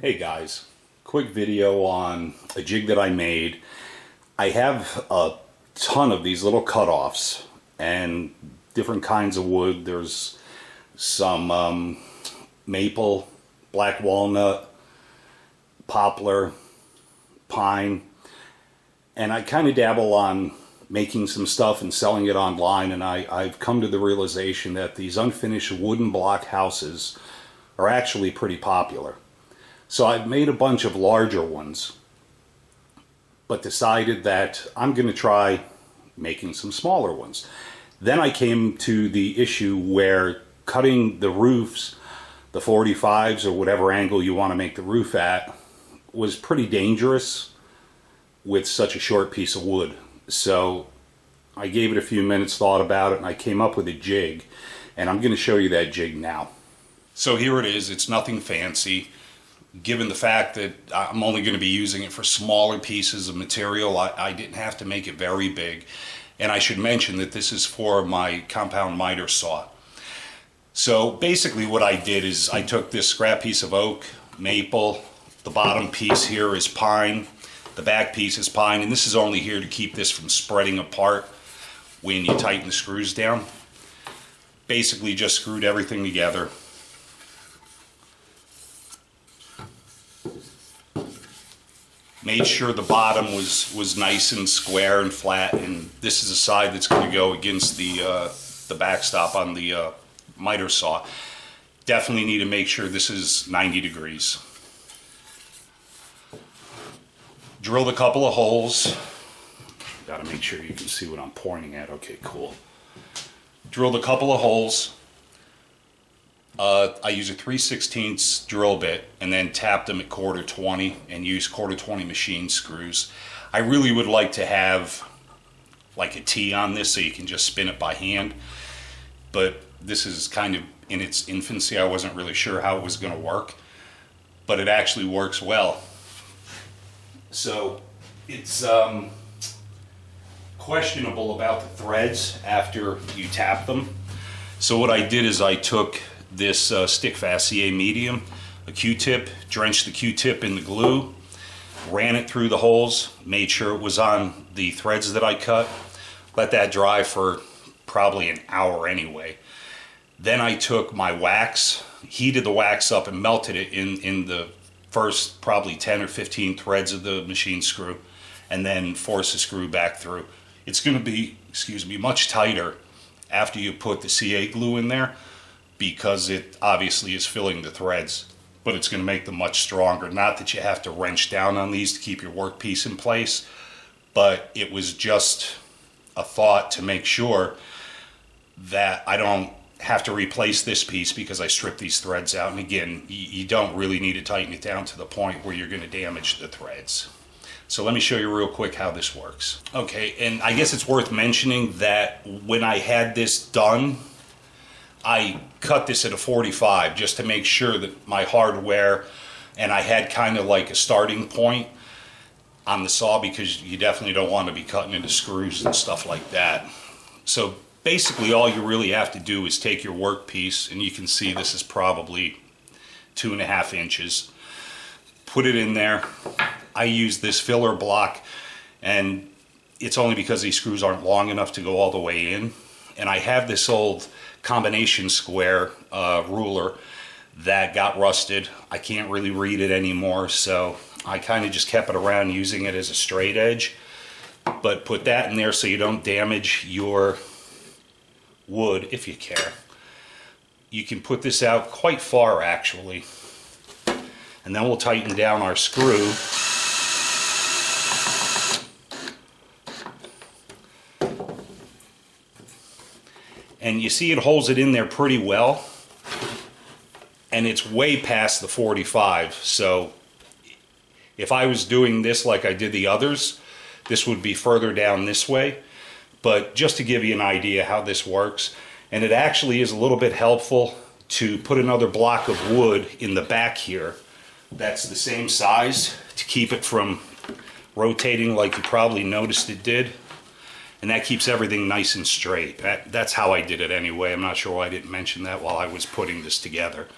Hey guys, quick video on a jig that I made. I have a ton of these little cutoffs and different kinds of wood. There's some maple, black walnut, poplar, pine, and I kind of dabble on making some stuff and selling it online, and I've come to the realization that these unfinished wooden block houses are actually pretty popular. So I've made a bunch of larger ones, but decided that I'm going to try making some smaller ones. Then I came to the issue where cutting the roofs, the 45s or whatever angle you want to make the roof at, was pretty dangerous with such a short piece of wood. So I gave it a few minutes, thought about it, and I came up with a jig, and I'm going to show you that jig now. So here it is. It's nothing fancy. Given the fact that I'm only going to be using it for smaller pieces of material, I didn't have to make it very big. And I should mention that this is for my compound miter saw. So basically what I did is I took this scrap piece of oak, maple, the bottom piece here is pine, the back piece is pine, and this is only here to keep this from spreading apart when you tighten the screws down. Basically just screwed everything together. Made sure the bottom was nice and square and flat, and this is the side that's going to go against the backstop on the miter saw. Definitely need to make sure this is 90 degrees. Drilled a couple of holes. Got to make sure you can see what I'm pointing at. Okay, cool. Drilled a couple of holes. I use a 3/16 drill bit and then tap them at 1/4-20 and use 1/4-20 machine screws. I really would like to have like a T on this so you can just spin it by hand, but this is kind of in its infancy. I wasn't really sure how it was going to work, but it actually works well. So it's questionable about the threads after you tap them. So what I did is I took this stick fast CA medium, a Q-tip, drenched the Q-tip in the glue, ran it through the holes, made sure it was on the threads that I cut, let that dry for probably an hour anyway. Then I took my wax, heated the wax up and melted it in the first probably 10 or 15 threads of the machine screw, and then force the screw back through. It's going to be, much tighter after you put the CA glue in there, because it obviously is filling the threads, but it's going to make them much stronger. Not that you have to wrench down on these to keep your workpiece in place, but it was just a thought to make sure that I don't have to replace this piece because I stripped these threads out. And again, you don't really need to tighten it down to the point where you're going to damage the threads. So let me show you real quick how this works. Okay, and I guess it's worth mentioning that when I had this done, I cut this at a 45 just to make sure that my hardware, and I had kind of like a starting point on the saw, because you definitely don't want to be cutting into screws and stuff like that. So basically all you really have to do is take your workpiece, and you can see this is probably 2.5 inches. Put it in there. I use this filler block, and it's only because these screws aren't long enough to go all the way in. And I have this old combination square ruler that got rusted. I can't really read it anymore, so I kind of just kept it around using it as a straight edge. But put that in there so you don't damage your wood if you care. You can put this out quite far actually, and then we'll tighten down our screw. And you see it holds it in there pretty well, and it's way past the 45. So if I was doing this like I did the others, this would be further down this way. But just to give you an idea how this works, and it actually is a little bit helpful to put another block of wood in the back here that's the same size to keep it from rotating like you probably noticed it did. And that keeps everything nice and straight. That's how I did it anyway. I'm not sure why I didn't mention that while I was putting this together.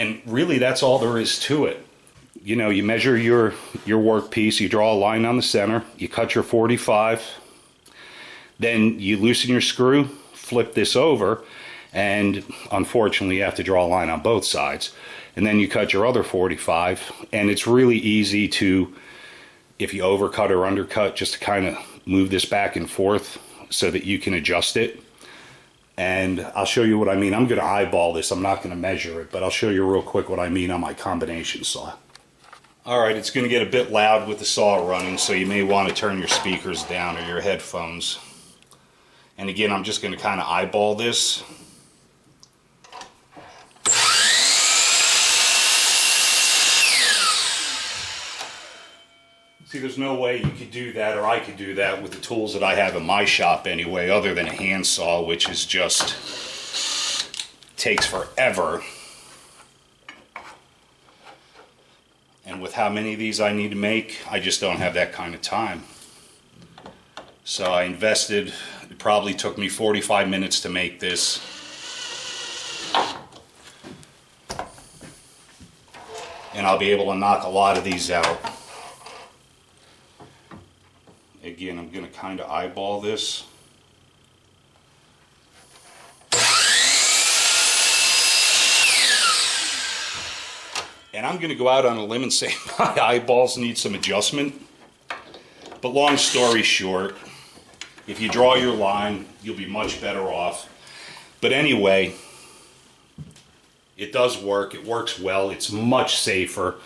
And really, that's all there is to it. You know, you measure your workpiece, you draw a line on the center, you cut your 45, then you loosen your screw, flip this over, and unfortunately you have to draw a line on both sides. And then you cut your other 45, and it's really easy to, if you overcut or undercut, just to kind of move this back and forth so that you can adjust it. And I'll show you what I mean. I'm going to eyeball this. I'm not going to measure it, but I'll show you real quick what I mean on my combination saw. Alright, it's going to get a bit loud with the saw running, so you may want to turn your speakers down or your headphones. And again, I'm just going to kind of eyeball this. See, there's no way you could do that, or I could do that with the tools that I have in my shop anyway, other than a handsaw, which is just takes forever. And with how many of these I need to make, I just don't have that kind of time. So I invested, it probably took me 45 minutes to make this. And I'll be able to knock a lot of these out. Again, I'm going to kind of eyeball this. And I'm going to go out on a limb and say my eyeballs need some adjustment. But long story short, if you draw your line, you'll be much better off. But anyway, it does work. It works well. It's much safer.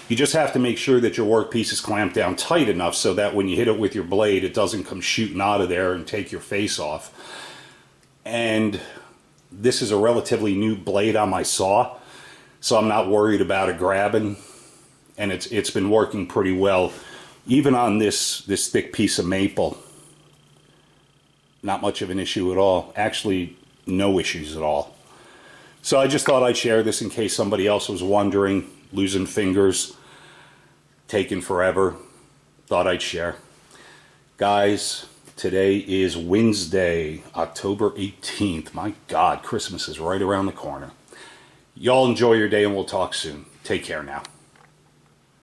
You just have to make sure that your workpiece is clamped down tight enough so that when you hit it with your blade, it doesn't come shooting out of there and take your face off. And this is a relatively new blade on my saw, so I'm not worried about it grabbing. And it's been working pretty well. Even on this thick piece of maple, not much of an issue at all. Actually, no issues at all. So I just thought I'd share this in case somebody else was wondering, losing fingers, taking forever. Thought I'd share. Guys, today is Wednesday, October 18th. My God, Christmas is right around the corner. Y'all enjoy your day and we'll talk soon. Take care now.